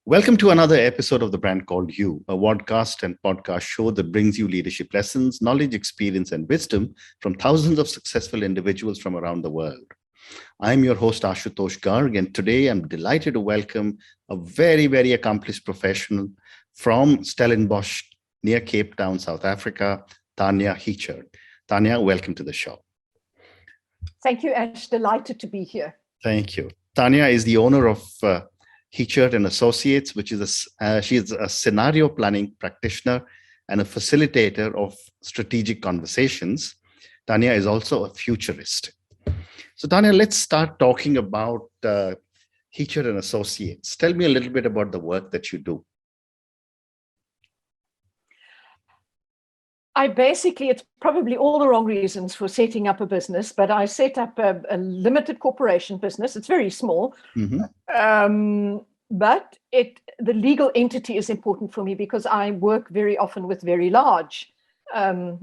Welcome to another episode of The Brand Called You, a podcast and podcast show that brings you leadership lessons, knowledge, experience, and wisdom from thousands of successful individuals from around the world. I'm your host, Ashutosh Garg, and today I'm delighted to welcome a very, very accomplished professional from Stellenbosch near Cape Town, South Africa, Tanja Hichert. Tanja, welcome to the show. Thank you, Ash. Delighted to be here. Thank you. Tanja is the owner of Hichert and Associates, which is she is a scenario planning practitioner and a facilitator of strategic conversations. Tanja is also a futurist. So Tanja, let's start talking about Hichert and Associates. Tell me a little bit about the work that you do. It's probably all the wrong reasons for setting up a business, but I set up a limited corporation business. It's very small, but the legal entity is important for me because I work very often with very large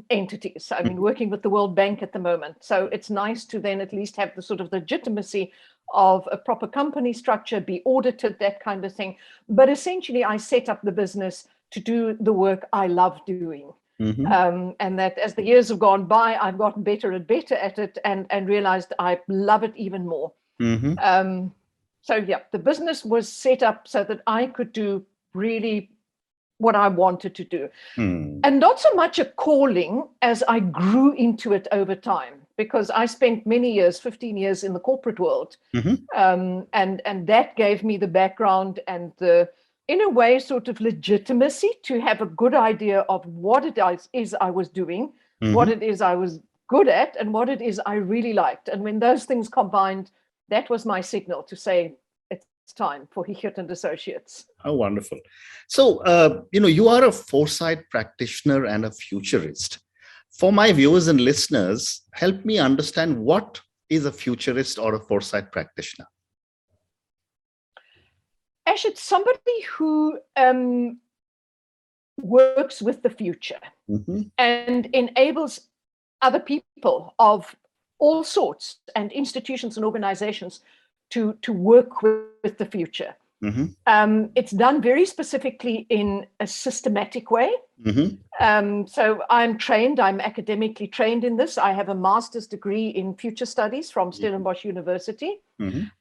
entities. I mean, working with the World Bank at the moment. So it's nice to then at least have the sort of legitimacy of a proper company structure, be audited, that kind of thing. But essentially, I set up the business to do the work I love doing. And that as the years have gone by, I've gotten better and better at it and realized I love it even more. So yeah, the business was set up so that I could do really what I wanted to do. And not so much a calling as I grew into it over time, because I spent many years, 15 years in the corporate world. And that gave me the background and the, in a way, sort of legitimacy to have a good idea of what it is I was doing, what it is I was good at, and what it is I really liked. And when those things combined, that was my signal to say, it's time for Hichert and Associates. How wonderful. So, you are a Foresight practitioner and a futurist. For my viewers and listeners, help me understand what is a futurist or a Foresight practitioner? Ash, it's somebody who works with the future and enables other people of all sorts and institutions and organizations to work with the future. It's done very specifically in a systematic way. So I'm academically trained in this. I have a master's degree in future studies from Stellenbosch University.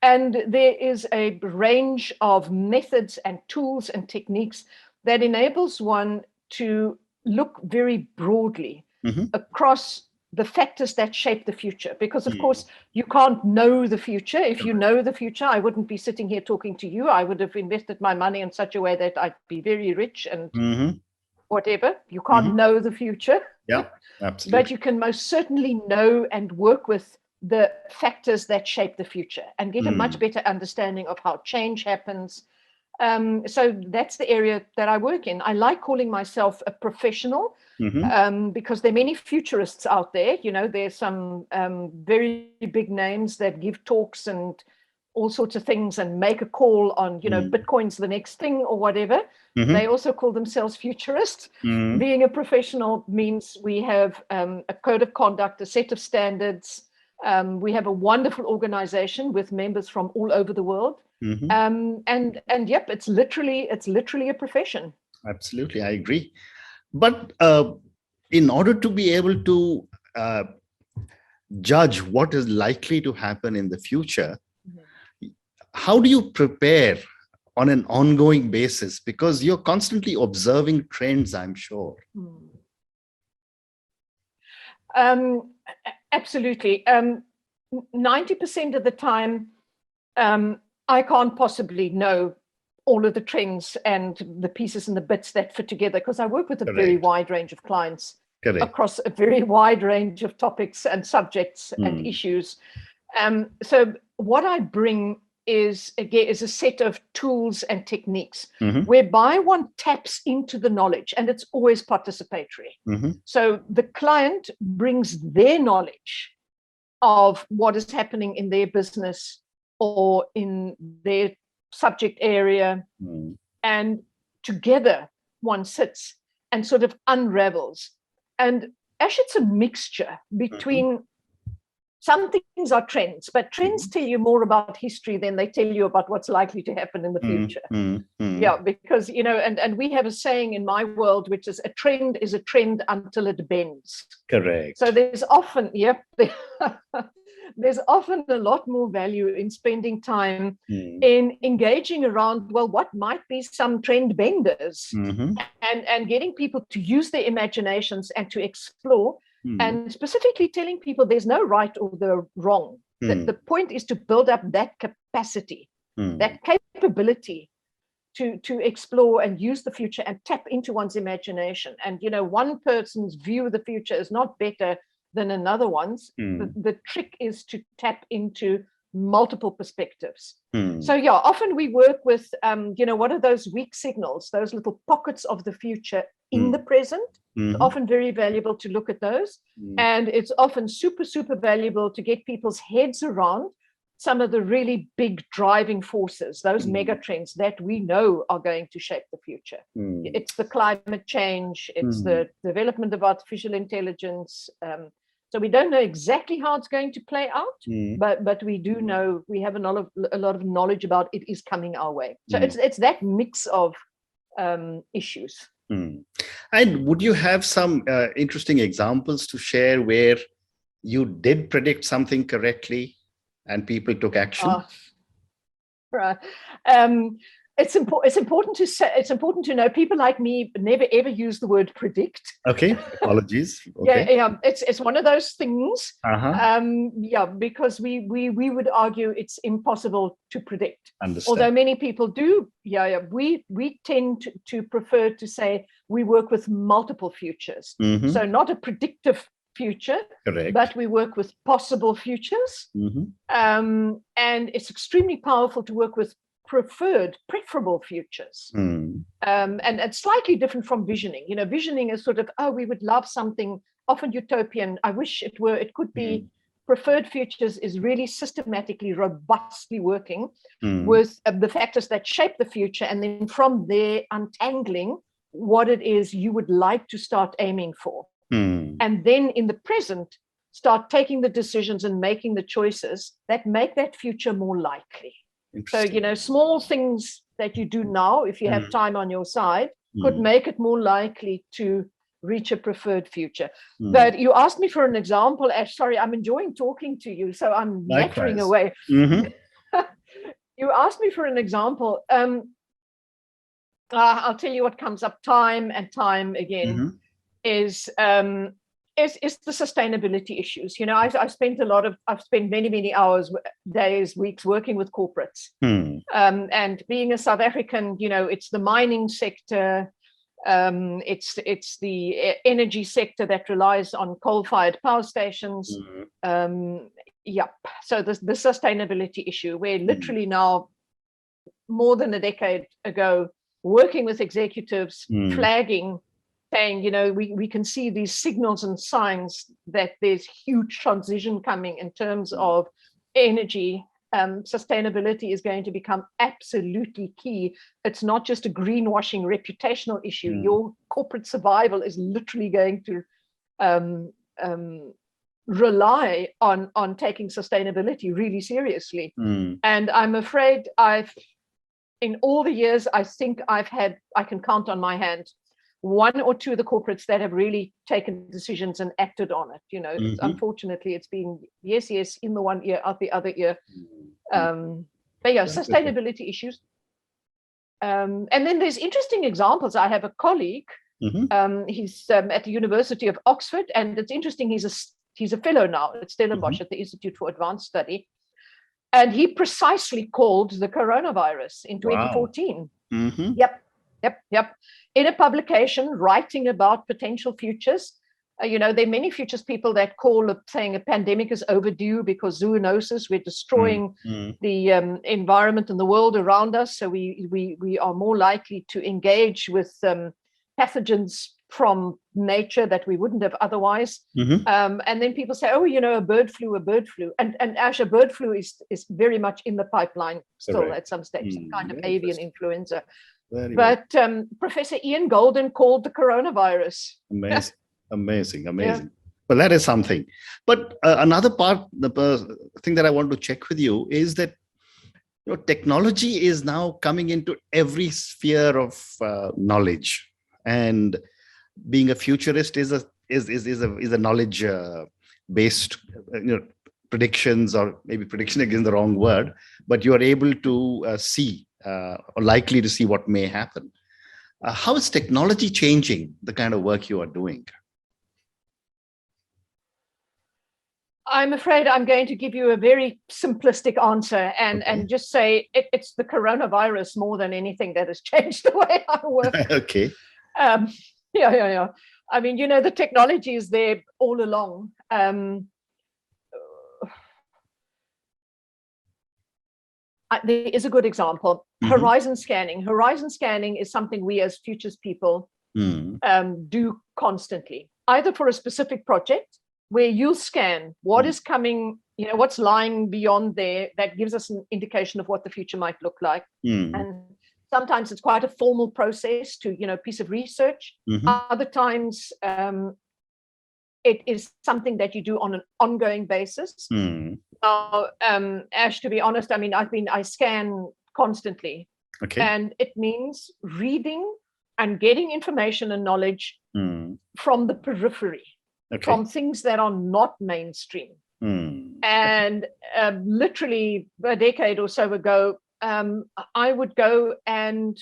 And there is a range of methods and tools and techniques that enables one to look very broadly across the factors that shape the future. Because, of course, you can't know the future. If you know the future, I wouldn't be sitting here talking to you. I would have invested my money in such a way that I'd be very rich and whatever. You can't know the future. Yeah, absolutely. But you can most certainly know and work with the factors that shape the future and get a much better understanding of how change happens. So that's the area that I work in. I like calling myself a professional because there are many futurists out there. You know, there's some very big names that give talks and all sorts of things and make a call on, Bitcoin's the next thing or whatever. They also call themselves futurists. Being a professional means we have a code of conduct, a set of standards. We have a wonderful organization with members from all over the world. And yep, it's literally a profession. Absolutely, I agree. But in order to be able to judge what is likely to happen in the future, how do you prepare on an ongoing basis? Because you're constantly observing trends, I'm sure. Absolutely. 90% of the time, I can't possibly know all of the trends and the pieces and the bits that fit together because I work with a very wide range of clients across a very wide range of topics and subjects and issues. So what I bring is a set of tools and techniques whereby one taps into the knowledge, and it's always participatory. So the client brings their knowledge of what is happening in their business or in their subject area, and together one sits and sort of unravels. And actually, it's a mixture between some things are trends, but trends tell you more about history than they tell you about what's likely to happen in the future. Yeah, because, and we have a saying in my world, which is a trend until it bends. Correct. So there's often, there's often a lot more value in spending time in engaging around, well, what might be some trend benders, and getting people to use their imaginations and to explore, and specifically telling people there's no right or the wrong. The point is to build up that capacity, that capability to explore and use the future and tap into one's imagination. And, one person's view of the future is not better than another one's. The trick is to tap into multiple perspectives. So often we work with, what are those weak signals, those little pockets of the future in the present. It's often very valuable to look at those. And it's often super, super valuable to get people's heads around some of the really big driving forces, those mega trends that we know are going to shape the future. It's the climate change, it's the development of artificial intelligence. So we don't know exactly how it's going to play out, but we do know, we have a lot of knowledge about it is coming our way. So it's that mix of issues. And would you have some interesting examples to share where you did predict something correctly and people took action? Right. It's important to say. It's important to know. People like me never ever use the word predict. Okay, apologies. Okay. Yeah. It's one of those things. Because we would argue it's impossible to predict. Understand. Although many people do. We tend to prefer to say we work with multiple futures. So not a predictive future, correct, but we work with possible futures. And it's extremely powerful to work with preferable futures. And slightly different from visioning. Visioning is sort of, we would love something often utopian. I wish it were, it could be. Preferred futures is really systematically, robustly working with the factors that shape the future, and then from there untangling what it is you would like to start aiming for. And then in the present, start taking the decisions and making the choices that make that future more likely. So, small things that you do now, if you have time on your side, could make it more likely to reach a preferred future. But you asked me for an example, Ash. Sorry, I'm enjoying talking to you, so I'm nattering away. You asked me for an example. I'll tell you what comes up time and time again. Is the sustainability issues. I've spent many hours, days, weeks working with corporates. And being a South African, it's the mining sector, it's the energy sector that relies on coal-fired power stations. So the sustainability issue, where literally now, more than a decade ago, working with executives, flagging, saying, we can see these signals and signs that there's huge transition coming in terms of energy. Sustainability is going to become absolutely key. It's not just a greenwashing reputational issue. Your corporate survival is literally going to rely on taking sustainability really seriously. And I'm afraid in all the years, I think I can count on my hand one or two of the corporates that have really taken decisions and acted on it. Unfortunately, it's been yes in the one ear, out the other ear. But sustainability issues. And then there's interesting examples. I have a colleague. He's at the University of Oxford, and it's interesting. He's a fellow now at Stellenbosch at the Institute for Advanced Study, and he precisely called the coronavirus in 2014. Yep. In a publication writing about potential futures. There are many futures people that call it, saying a pandemic is overdue because zoonosis, we're destroying the environment and the world around us. So we are more likely to engage with pathogens from nature that we wouldn't have otherwise. And then people say, a bird flu. And Ash, a bird flu is very much in the pipeline still at some stage, some kind of avian influenza. But Professor Ian Golden called the coronavirus. Amazing. Well, that is something. But another part, the thing that I want to check with you is that technology is now coming into every sphere of knowledge, and being a futurist is a knowledge based predictions, or maybe prediction again the wrong word, but you are able to see or likely to see what may happen. How is technology changing the kind of work you are doing? I'm afraid I'm going to give you a very simplistic answer and just say it's the coronavirus more than anything that has changed the way I work. Okay. Yeah. I mean, the technology is there all along. There is a good example. Horizon scanning. Horizon scanning is something we as futures people do constantly, either for a specific project where you'll scan what is coming, what's lying beyond there that gives us an indication of what the future might look like. And sometimes it's quite a formal process to, piece of research. Other times it is something that you do on an ongoing basis. Now, Ash, to be honest, I mean, I scan constantly. Okay. And it means reading and getting information and knowledge from the periphery. Okay. From things that are not mainstream. And literally a decade or so ago, I would go and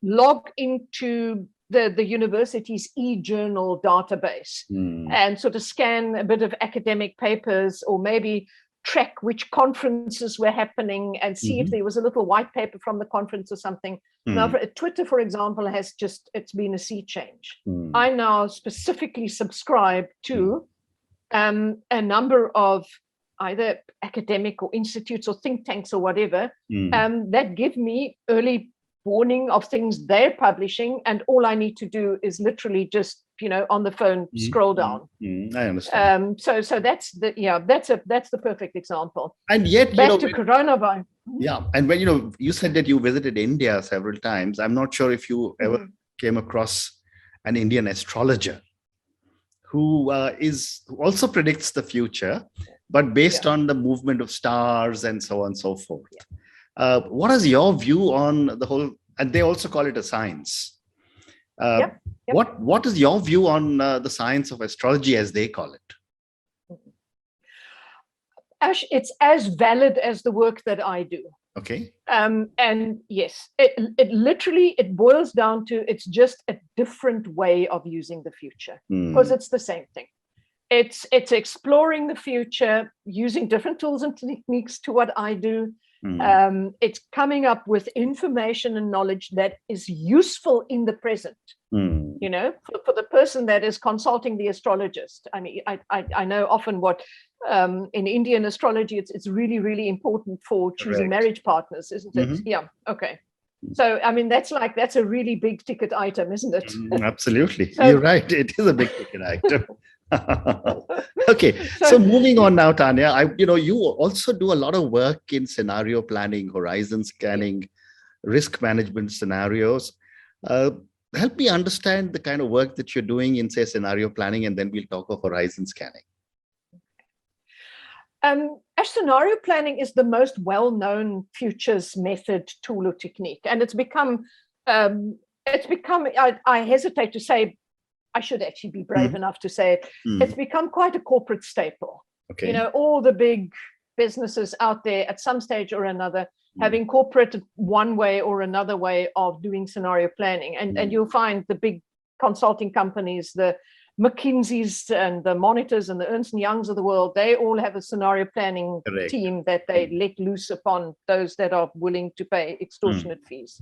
log into the university's e-journal database and sort of scan a bit of academic papers, or maybe track which conferences were happening and see if there was a little white paper from the conference or something. Now, Twitter, for example, it's been a sea change. I now specifically subscribe to a number of either academic or institutes or think tanks or whatever that give me early warning of things they're publishing, and all I need to do is literally just on the phone scroll down. I understand. So that's the perfect example. And yet, back to coronavirus. Yeah, and when you said that you visited India several times, I'm not sure if you ever came across an Indian astrologer who also predicts the future, but based on the movement of stars and so on and so forth. What is your view on the whole? And they also call it a science. What is your view on the science of astrology, as they call it? Ash, it's as valid as the work that I do. Okay. And yes, it literally boils down to it's just a different way of using the future, because it's the same thing. It's exploring the future using different tools and techniques to what I do. It's coming up with information and knowledge that is useful in the present. For the person that is consulting the astrologist. I mean, I know often what in Indian astrology, it's really, really important for choosing marriage partners, isn't it? Yeah. Okay. So, I mean, that's a really big ticket item, isn't it? Absolutely. You're right. It is a big ticket item. Okay. So moving on now, Tanja, you also do a lot of work in scenario planning, horizon scanning, risk management scenarios. Help me understand the kind of work that you're doing in, say, scenario planning, and then we'll talk of horizon scanning. Scenario planning is the most well-known futures method, tool, or technique, and it's become. I hesitate to say. I should actually be brave enough to say it. It's become quite a corporate staple. Okay. All the big businesses out there at some stage or another have incorporated one way or another way of doing scenario planning. And you'll find the big consulting companies, the McKinseys and the Monitors and the Ernst & Youngs of the world, they all have a scenario planning team that they let loose upon those that are willing to pay extortionate fees.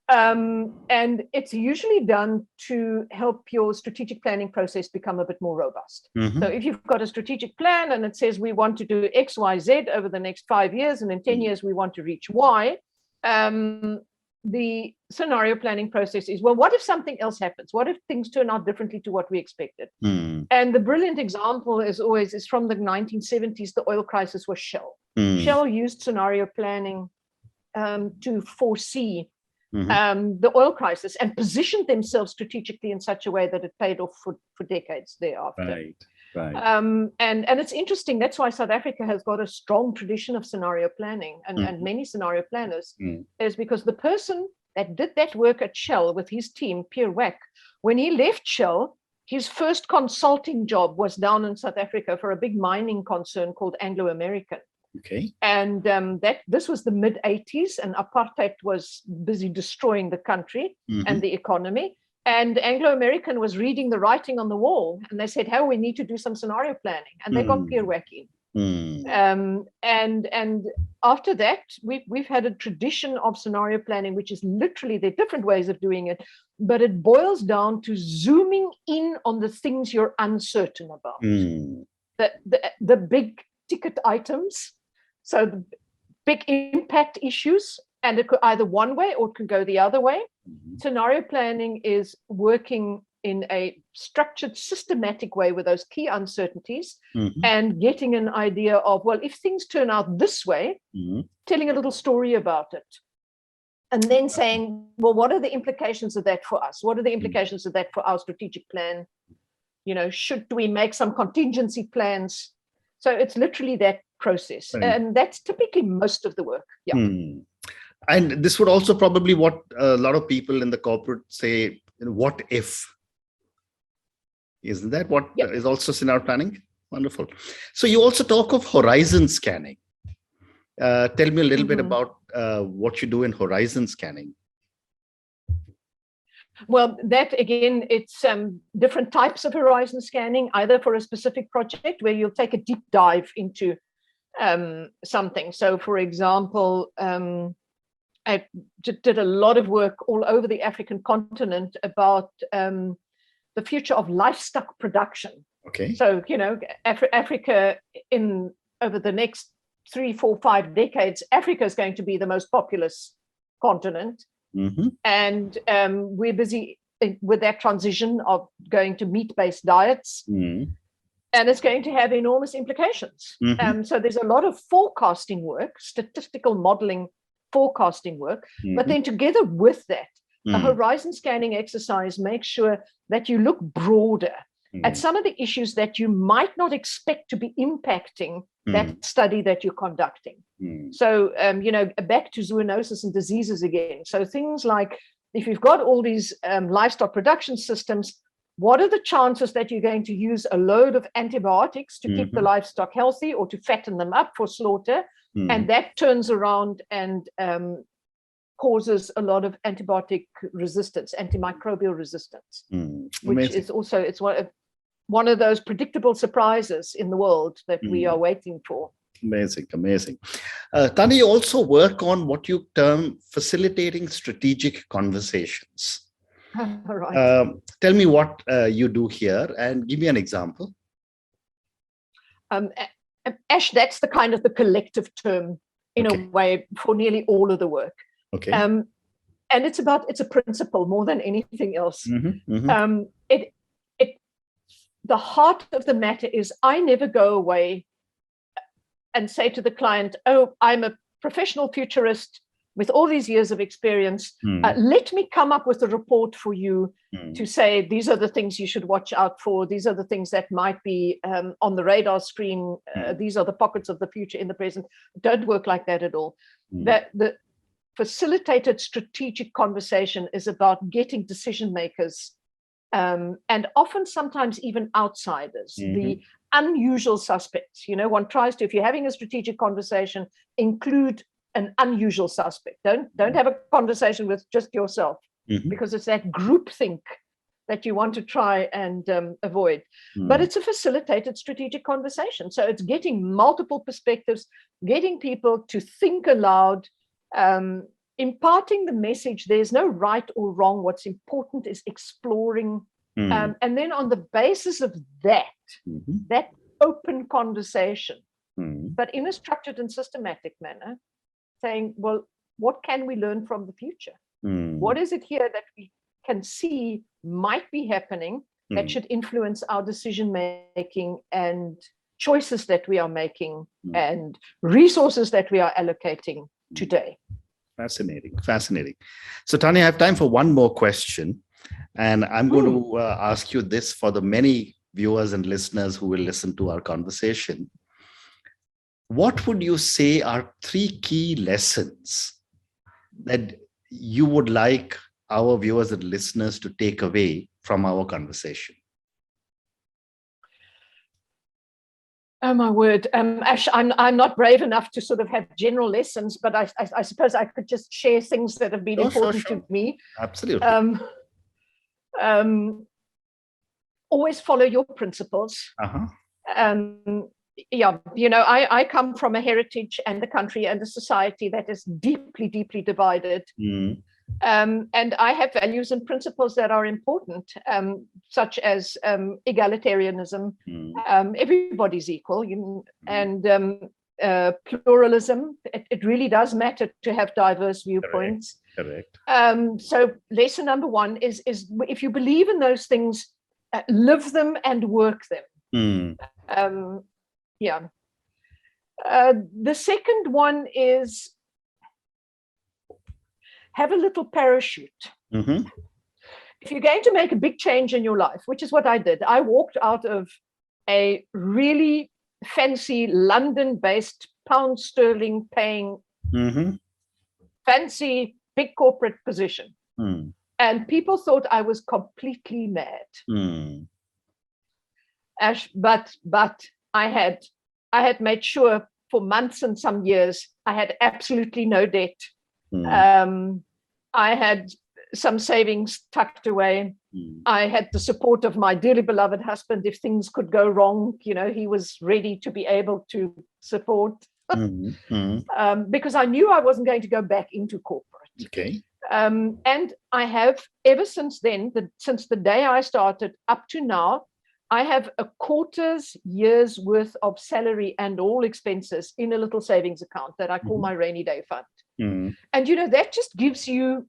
And it's usually done to help your strategic planning process become a bit more robust. So if you've got a strategic plan and it says we want to do X, Y, Z over the next 5 years, and in 10 years we want to reach Y, the scenario planning process is, well, what if something else happens? What if things turn out differently to what we expected? And the brilliant example is from the 1970s, the oil crisis was Shell. Shell used scenario planning to foresee the oil crisis, and positioned themselves strategically in such a way that it paid off for decades thereafter. Right. And it's interesting. That's why South Africa has got a strong tradition of scenario planning and many scenario planners, is because the person that did that work at Shell with his team, Pierre Wack, when he left Shell, his first consulting job was down in South Africa for a big mining concern called Anglo American. Okay. And this was the mid-'80s, and apartheid was busy destroying the country and the economy. And Anglo American was reading the writing on the wall, and they said, we need to do some scenario planning. And they got Pierre Wack in. And after that, we've had a tradition of scenario planning, which is literally, there are different ways of doing it, but it boils down to zooming in on the things you're uncertain about. The big ticket items, so the big impact issues, and it could either one way or it can go the other way. Scenario planning is working in a structured, systematic way with those key uncertainties and getting an idea of, well, if things turn out this way, telling a little story about it. And then saying, well, what are the implications of that for us? What are the implications of that for our strategic plan? Should we make some contingency plans? So it's literally that process. And that's typically most of the work. And this would also probably what a lot of people in the corporate say, what if? Isn't that what is also scenario planning? Wonderful. So you also talk of horizon scanning. Tell me a little bit about what you do in horizon scanning. Well, that again, it's different types of horizon scanning, either for a specific project where you'll take a deep dive into something. So, for example, I did a lot of work all over the African continent about the future of livestock production. Okay. So, Africa over the next 3, 4, 5 decades, Africa is going to be the most populous continent. And we're busy with that transition of going to meat-based diets. And it's going to have enormous implications. So there's a lot of forecasting work, statistical modeling, forecasting work. But then together with that, a horizon scanning exercise makes sure that you look broader at some of the issues that you might not expect to be impacting that study that you're conducting. So, back to zoonosis and diseases again. So things like, if you've got all these livestock production systems, what are the chances that you're going to use a load of antibiotics to keep the livestock healthy or to fatten them up for slaughter? And that turns around and causes a lot of antibiotic resistance, antimicrobial resistance, which is also, it's one of those predictable surprises in the world that we are waiting for. Amazing. Tanja, you also work on what you term facilitating strategic conversations. Right. Tell me what you do here and give me an example. Ash, that's the kind of the collective term in a way for nearly all of the work. Okay. And it's a principle more than anything else. The heart of the matter is, I never go away and say to the client, I'm a professional futurist with all these years of experience. Let me come up with a report for you to say, these are the things you should watch out for. These are the things that might be on the radar screen. These are the pockets of the future in the present. Don't work like that at all. That the facilitated strategic conversation is about getting decision makers and often sometimes even outsiders, the unusual suspects. One tries to, if you're having a strategic conversation, include an unusual suspect. Don't have a conversation with just yourself, because it's that groupthink that you want to try and avoid. But it's a facilitated strategic conversation. So it's getting multiple perspectives, getting people to think aloud, imparting the message. There's no right or wrong. What's important is exploring. And then on the basis of that, that open conversation, but in a structured and systematic manner, saying, well, what can we learn from the future? What is it here that we can see might be happening that should influence our decision making and choices that we are making and resources that we are allocating today? Fascinating. Fascinating. So, Tanya, I have time for one more question. And I'm going to ask you this for the many viewers and listeners who will listen to our conversation. What would you say are 3 key lessons that you would like our viewers and listeners to take away from our conversation? Oh my word, Ash, I'm not brave enough to sort of have general lessons, but I suppose I could just share things that have been important to me. Absolutely. Always follow your principles. Yeah, I come from a heritage and a country and a society that is deeply, deeply divided. And I have values and principles that are important, such as egalitarianism, everybody's equal, and pluralism. It really does matter to have diverse viewpoints. Correct. So lesson number 1 is if you believe in those things, live them and work them. Yeah. The second one is have a little parachute. If you're going to make a big change in your life, which is what I did, I walked out of a really fancy London-based pound sterling paying fancy big corporate position. And people thought I was completely mad. Ash, but I had made sure for months and some years I had absolutely no debt. I had some savings tucked away. I had the support of my dearly beloved husband. If things could go wrong, he was ready to be able to support. Because I knew I wasn't going to go back into corporate. Okay. And I have, ever since then, since the day I started up to now, I have a quarter's year's worth of salary and all expenses in a little savings account that I call my rainy day fund. And, that just gives you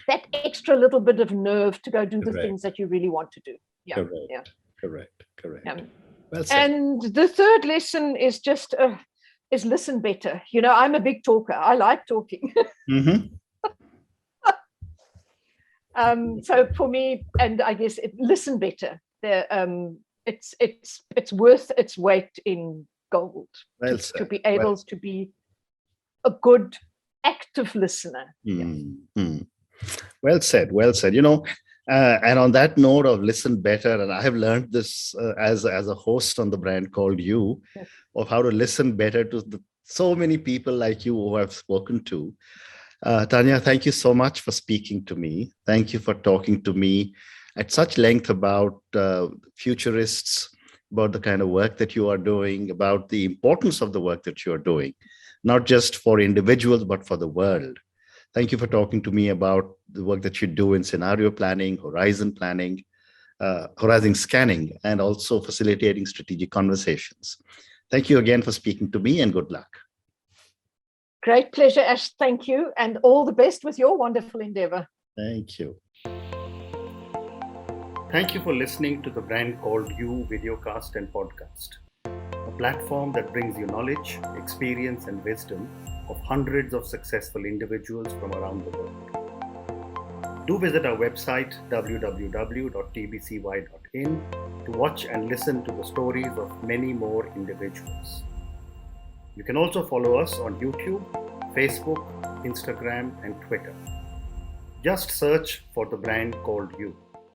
that extra little bit of nerve to go do the things that you really want to do. Yeah. Correct. Well said. And the third lesson is just is listen better. I'm a big talker. I like talking. So for me, and I guess listen better. It's worth its weight in gold to be able to be a good active listener. Well said. And on that note of listen better, and I have learned this as a host on the brand called You, of how to listen better to so many people like you who I've spoken to. Tanya, thank you so much for speaking to me. Thank you for talking to me at such length about Futurists, about the kind of work that you are doing, about the importance of the work that you are doing, not just for individuals, but for the world. Thank you for talking to me about the work that you do in scenario planning, horizon planning, horizon scanning, and also facilitating strategic conversations. Thank you again for speaking to me, and good luck. Great pleasure, Ash. Thank you. And all the best with your wonderful endeavor. Thank you. Thank you for listening to the brand called You videocast and podcast, a platform that brings you knowledge, experience, and wisdom of hundreds of successful individuals from around the world. Do visit our website www.tbcy.in to watch and listen to the stories of many more individuals. You can also follow us on YouTube, Facebook, Instagram, and Twitter. Just search for the brand called You.